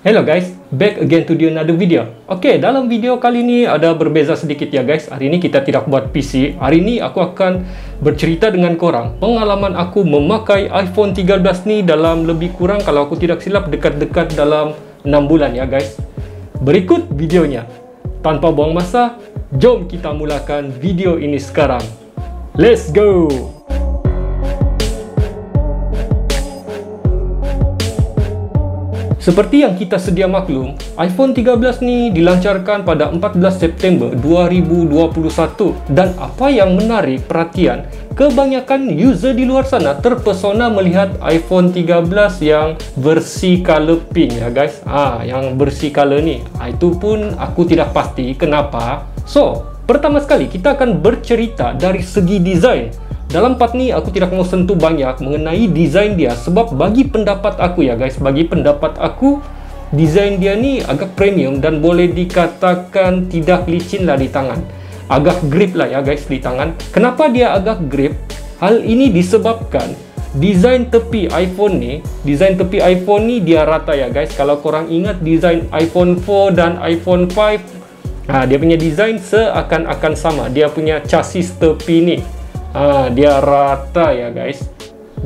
Hello guys, back again to another video. Okay, dalam video kali ini ada berbeza sedikit ya guys. Hari ini kita tidak buat PC. Hari ini aku akan bercerita dengan korang pengalaman aku memakai iPhone 13 ni dalam lebih kurang, kalau aku tidak silap, dekat-dekat dalam 6 bulan ya guys. Berikut videonya. Tanpa buang masa, jom kita mulakan video ini sekarang. Let's go! Seperti yang kita sedia maklum, iPhone 13 ni dilancarkan pada 14 September 2021 dan apa yang menarik perhatian, kebanyakan user di luar sana terpesona melihat iPhone 13 yang versi color pink ya guys. Yang versi color ni. Itu pun aku tidak pasti kenapa. So, pertama sekali kita akan bercerita dari segi desain. Dalam part ni aku tidak mau sentuh banyak mengenai desain dia, sebab bagi pendapat aku ya guys, bagi pendapat aku, desain dia ni agak premium dan boleh dikatakan tidak licin lah di tangan. Agak grip lah ya guys di tangan. Kenapa dia agak grip? Hal ini disebabkan desain tepi iPhone ni, dia rata ya guys. Kalau korang ingat desain iPhone 4 dan iPhone 5, dia punya desain seakan-akan sama. Dia punya chassis tepi ni, dia rata ya guys.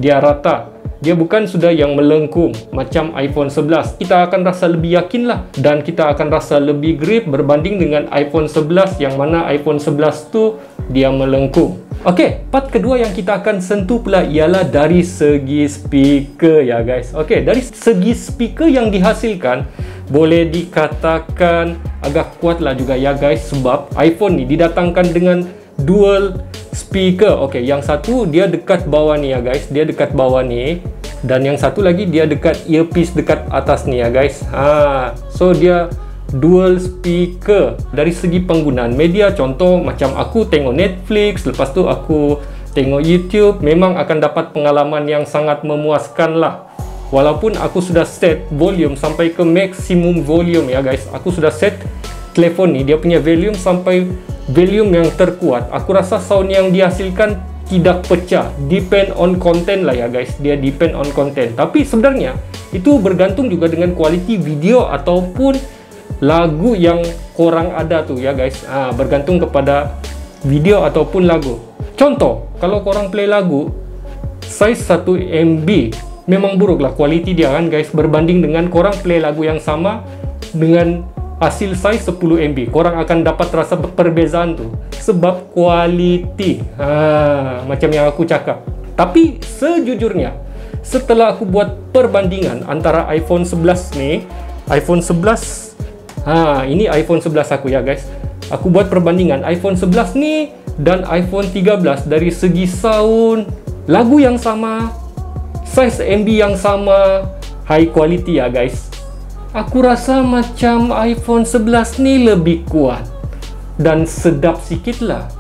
Dia rata. Dia bukan sudah yang melengkung macam iPhone 11. Kita akan rasa lebih yakin lah, dan kita akan rasa lebih grip berbanding dengan iPhone 11, yang mana iPhone 11 tu dia melengkung. Okey, part kedua yang kita akan sentuh pula ialah dari segi speaker ya guys. Okey, dari segi speaker yang dihasilkan boleh dikatakan agak kuat lah juga ya guys, sebab iPhone ni didatangkan dengan dual speaker. Okey, yang satu dia dekat bawah ni ya guys, dia dekat bawah ni, dan yang satu lagi dia dekat earpiece dekat atas ni ya guys. So dia dual speaker. Dari segi penggunaan media, contoh macam aku tengok Netflix, lepas tu aku tengok YouTube, memang akan dapat pengalaman yang sangat memuaskan lah. Walaupun aku sudah set volume sampai ke maksimum volume ya guys. Aku sudah set telefon ni, dia punya volume sampai volume yang terkuat. Aku rasa sound yang dihasilkan tidak pecah. Depend on content lah ya guys. Dia depend on content. Tapi sebenarnya itu bergantung juga dengan kualiti video ataupun lagu yang korang ada tu ya guys. Bergantung kepada video ataupun lagu. Contoh, kalau korang play lagu size 1 MB, memang buruk lah kualiti dia kan guys, berbanding dengan korang play lagu yang sama dengan hasil size 10 MB. Korang akan dapat rasa perbezaan tu sebab kualiti. Macam yang aku cakap. Tapi sejujurnya, setelah aku buat perbandingan antara iPhone 11 ni, iPhone 11, ini iPhone 11 aku ya guys. Aku buat perbandingan iPhone 11 ni dan iPhone 13 dari segi sound, lagu yang sama, size MB yang sama, high quality ya guys. Aku rasa macam iPhone 11 ni lebih kuat dan sedap sikit lah.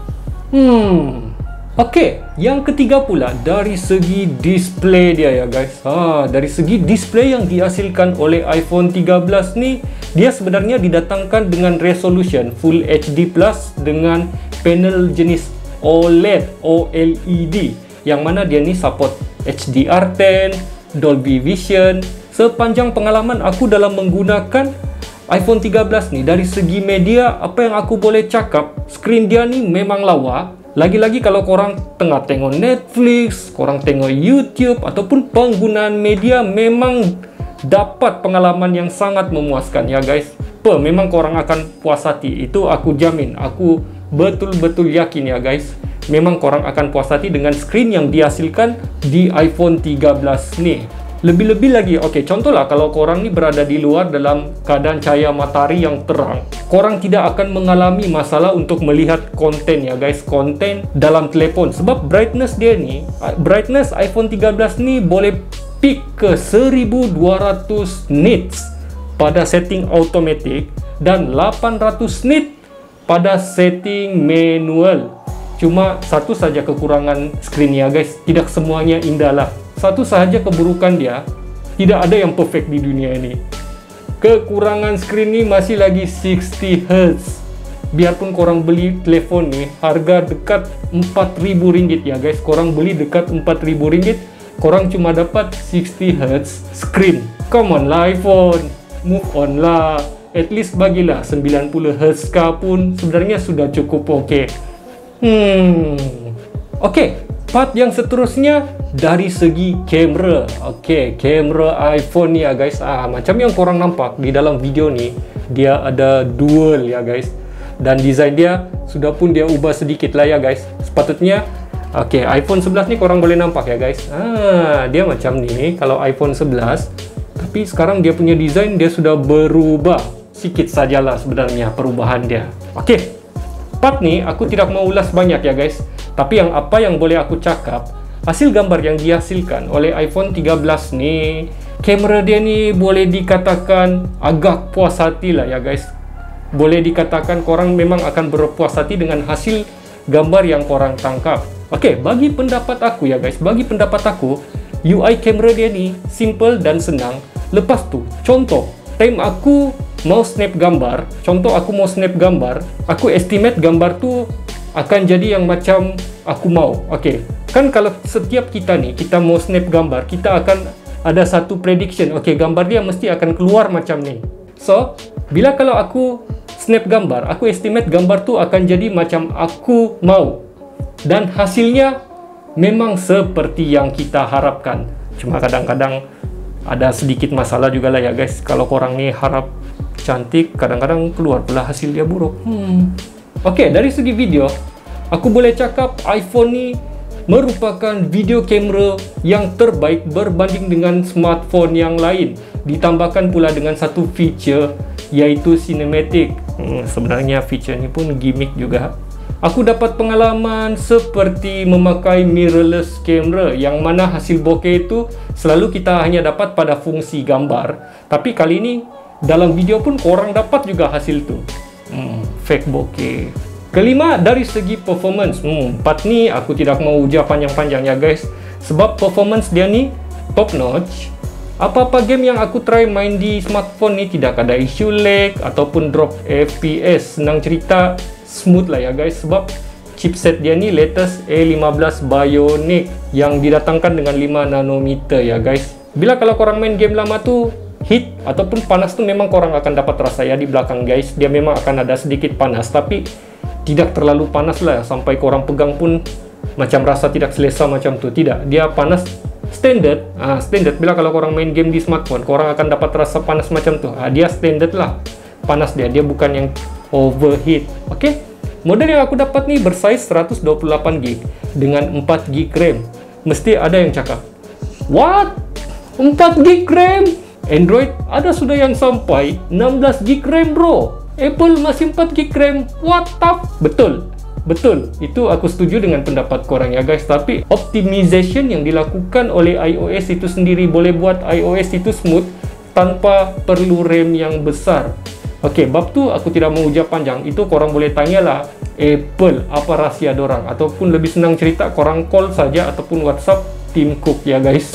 Okey, yang ketiga pula dari segi display dia ya guys. Dari segi display yang dihasilkan oleh iPhone 13 ni, dia sebenarnya didatangkan dengan resolution Full HD Plus dengan panel jenis OLED, yang mana dia ni support HDR10, Dolby Vision. Sepanjang pengalaman aku dalam menggunakan iPhone 13 ni, dari segi media, apa yang aku boleh cakap, skrin dia ni memang lawa. Lagi-lagi kalau korang tengah tengok Netflix, korang tengok YouTube ataupun penggunaan media, memang dapat pengalaman yang sangat memuaskan ya guys. Memang korang akan puas hati, itu aku jamin. Aku betul-betul yakin ya guys, memang korang akan puas hati dengan skrin yang dihasilkan di iPhone 13 ni. Lebih-lebih lagi, contohlah kalau korang ni berada di luar dalam keadaan cahaya matahari yang terang, korang tidak akan mengalami masalah untuk melihat konten ya guys, konten dalam telefon. Sebab brightness dia ni, brightness iPhone 13 ni boleh peak ke 1200 nits pada setting automatic dan 800 nits pada setting manual. Cuma satu saja kekurangan skrin ya guys, tidak semuanya indah lah. Satu sahaja keburukan dia, tidak ada yang perfect di dunia ini. Kekurangan skrin ni masih lagi 60 Hz. Biarpun korang beli telefon ni harga dekat RM4.000 ya guys, korang beli dekat RM4.000, korang cuma dapat 60 Hz screen. Come on lah iPhone, move on lah. At least bagilah 90Hz pun sebenarnya sudah cukup okey. Okey, part yang seterusnya dari segi kamera. Okey, kamera iPhone ni ya guys. Macam yang korang nampak di dalam video ni, dia ada dual ya guys. Dan design dia sudah pun dia ubah sedikit lah ya guys. Sepatutnya okey, iPhone 11 ni korang boleh nampak ya guys. Dia macam ni kalau iPhone 11. Tapi sekarang dia punya design dia sudah berubah. Sikit sajalah sebenarnya perubahan dia. Okey, part ni aku tidak mau ulas banyak ya guys. Tapi apa yang boleh aku cakap, hasil gambar yang dihasilkan oleh iPhone 13 ni, kamera dia ni boleh dikatakan agak puas hati lah ya guys. Boleh dikatakan korang memang akan berpuas hati dengan hasil gambar yang korang tangkap. Okey, bagi pendapat aku ya guys, bagi pendapat aku, UI kamera dia ni simple dan senang. Lepas tu, contoh, time aku mau snap gambar, aku estimate gambar tu akan jadi yang macam aku mau. Okey, kan kalau setiap kita ni, kita mau snap gambar, kita akan ada satu prediction. Okey, gambar dia mesti akan keluar macam ni. So, bila kalau aku snap gambar, aku estimate gambar tu akan jadi macam aku mau. Dan hasilnya memang seperti yang kita harapkan. Cuma kadang-kadang ada sedikit masalah juga lah ya guys. Kalau korang ni harap cantik, kadang-kadang keluar pula hasil dia buruk. Okey, dari segi video, aku boleh cakap iPhone ni merupakan video kamera yang terbaik berbanding dengan smartphone yang lain. Ditambahkan pula dengan satu feature, iaitu cinematic. Sebenarnya feature ni pun gimmick juga. Aku dapat pengalaman seperti memakai mirrorless camera, yang mana hasil bokeh itu selalu kita hanya dapat pada fungsi gambar. Tapi kali ini dalam video pun korang dapat juga hasil tu. Fake bokeh. Kelima, dari segi performance. Part ni aku tidak mau ujar panjang-panjang ya guys, sebab performance dia ni top notch. Apa-apa game yang aku try main di smartphone ni tidak ada isu lag ataupun drop FPS. Senang cerita, smooth lah ya guys, sebab chipset dia ni latest A15 Bionic yang didatangkan dengan 5 nanometer ya guys. Bila kalau korang main game lama tu heat ataupun panas tu memang korang akan dapat rasa ya di belakang guys. Dia memang akan ada sedikit panas, tapi tidak terlalu panas lah sampai korang pegang pun macam rasa tidak selesa macam tu. Tidak, dia panas standard. Standard bila kalau korang main game di smartphone, korang akan dapat rasa panas macam tu. Dia standard lah panas dia bukan yang overheat. Okey, model yang aku dapat ni bersaiz 128GB dengan 4GB RAM. Mesti ada yang cakap, what? 4GB RAM? Android ada sudah yang sampai 16GB RAM bro. Apple masih 4GB RAM. What the? Betul, itu aku setuju dengan pendapat korang ya guys. Tapi optimization yang dilakukan oleh iOS itu sendiri boleh buat iOS itu smooth tanpa perlu RAM yang besar. Okey, bab tu aku tidak mau ujar panjang. Itu korang boleh tanyalah Apple apa rahsia dorang, ataupun lebih senang cerita korang call saja ataupun WhatsApp Tim Cook ya guys.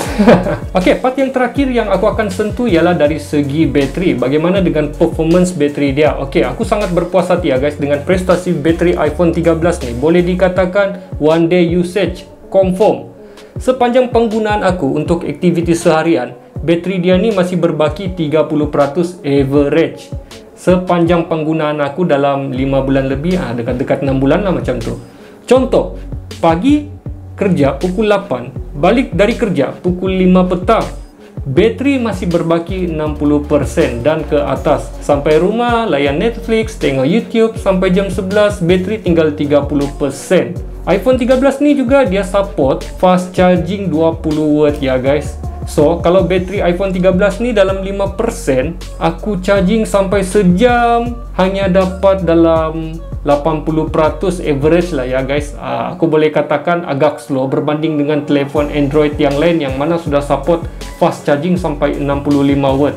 Okey, part yang terakhir yang aku akan sentuh ialah dari segi bateri. Bagaimana dengan performance bateri dia? Okey, aku sangat berpuas hati ya guys dengan prestasi bateri iPhone 13 ni. Boleh dikatakan one day usage confirm. Sepanjang penggunaan aku untuk aktiviti seharian, bateri dia ni masih berbaki 30% average. Sepanjang penggunaan aku dalam 5 bulan lebih, dekat-dekat 6 bulan lah macam tu. Contoh, pagi kerja pukul 8, balik dari kerja pukul 5 petang, bateri masih berbaki 60% dan ke atas. Sampai rumah, layan Netflix, tengok YouTube sampai jam 11, bateri tinggal 30%. iPhone 13 ni juga dia support fast charging 20W ya guys. So, kalau bateri iPhone 13 ni dalam 5%, aku charging sampai sejam hanya dapat dalam 80% average lah ya guys. Aku boleh katakan agak slow berbanding dengan telefon Android yang lain yang mana sudah support fast charging sampai 65W.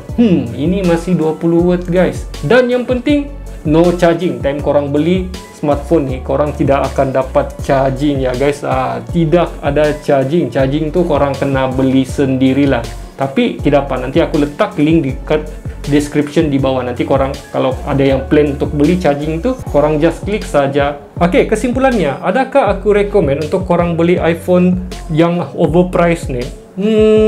Ini masih 20W guys. Dan yang penting, no charging. Time korang beli smartphone ni, korang tidak akan dapat charging ya guys. Tidak ada charging. Charging tu korang kena beli sendirilah. Tapi tidak apa, nanti aku letak link di description di bawah. Nanti korang kalau ada yang plan untuk beli charging tu, korang just klik saja. Okey, kesimpulannya, adakah aku rekomen untuk korang beli iPhone yang overpriced ni?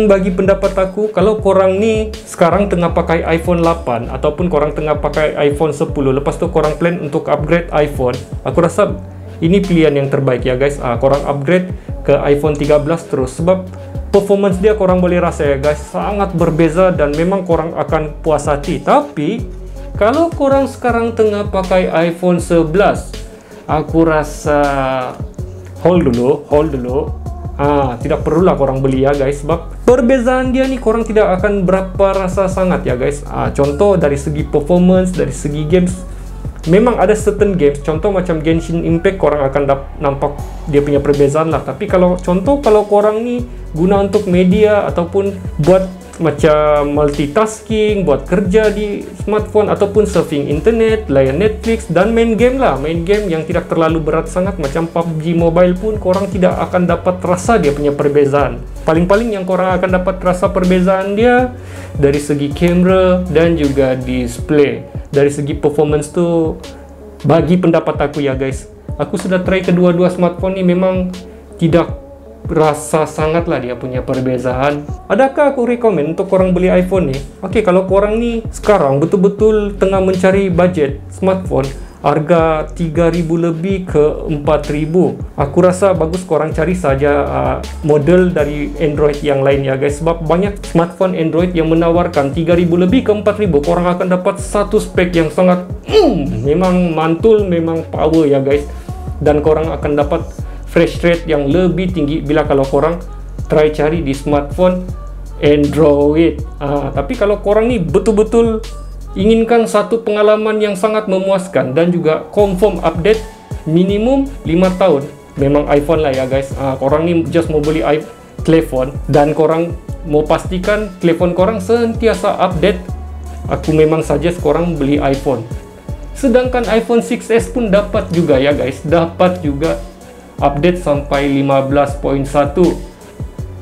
Bagi pendapat aku, kalau korang ni sekarang tengah pakai iPhone 8 ataupun korang tengah pakai iPhone 10, lepas tu korang plan untuk upgrade iPhone, aku rasa ini pilihan yang terbaik ya guys. Korang upgrade ke iPhone 13 terus, sebab performance dia korang boleh rasa ya guys, sangat berbeza dan memang korang akan puas hati. Tapi kalau korang sekarang tengah pakai iPhone 11, aku rasa hold dulu. Tidak perlulah korang beli ya guys, sebab perbezaan dia ni korang tidak akan berapa rasa sangat ya guys. Contoh dari segi performance, dari segi games, memang ada certain games, contoh macam Genshin Impact, korang akan nampak dia punya perbezaan lah. Tapi kalau korang ni guna untuk media ataupun buat macam multitasking, buat kerja di smartphone ataupun surfing internet, layan Netflix dan main game lah, main game yang tidak terlalu berat sangat macam PUBG Mobile pun, korang tidak akan dapat rasa dia punya perbezaan. Paling-paling yang korang akan dapat rasa perbezaan dia dari segi kamera dan juga display. Dari segi performance tu, bagi pendapat aku ya guys, aku sudah try kedua-dua smartphone ni, memang tidak rasa sangat lah dia punya perbezaan. Adakah aku rekomen untuk korang beli iPhone ni? Okey, kalau korang ni sekarang betul-betul tengah mencari budget smartphone harga 3,000 lebih ke 4,000, aku rasa bagus korang cari saja model dari Android yang lain ya guys, sebab banyak smartphone Android yang menawarkan 3,000 lebih ke 4,000, korang akan dapat satu spek yang sangat memang mantul, memang power ya guys, dan korang akan dapat refresh rate yang lebih tinggi bila kalau korang try cari di smartphone Android. Tapi kalau korang ni betul-betul inginkan satu pengalaman yang sangat memuaskan dan juga confirm update minimum 5 tahun, memang iPhone lah ya guys. Korang ni just mau beli telepon dan korang mau pastikan telepon korang sentiasa update, aku memang suggest korang beli iPhone. Sedangkan iPhone 6s pun dapat juga ya guys, dapat juga update sampai 15.1.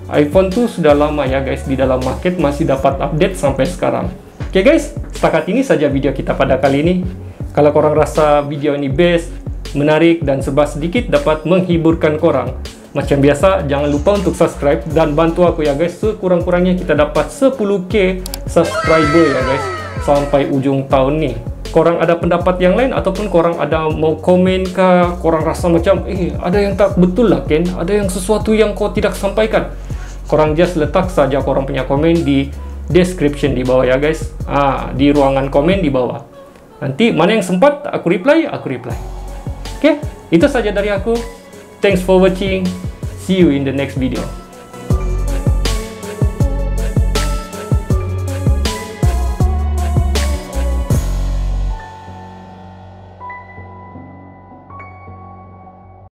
iPhone tuh sudah lama ya guys di dalam market, masih dapat update sampai sekarang. Oke guys, setakat ini saja video kita pada kali ini. Kalau korang rasa video ini best, menarik dan serba sedikit dapat menghiburkan korang, macam biasa jangan lupa untuk subscribe dan bantu aku ya guys, sekurang-kurangnya kita dapat 10k subscriber ya guys sampai ujung tahun nih. Korang ada pendapat yang lain ataupun korang ada mau komen kah, korang rasa macam ada yang tak betul lah Ken, ada yang sesuatu yang kau tidak sampaikan, korang just letak saja korang punya komen di description di bawah ya guys, di ruangan komen di bawah. Nanti mana yang sempat aku reply. Oke, itu saja dari aku. Thanks for watching, see you in the next video.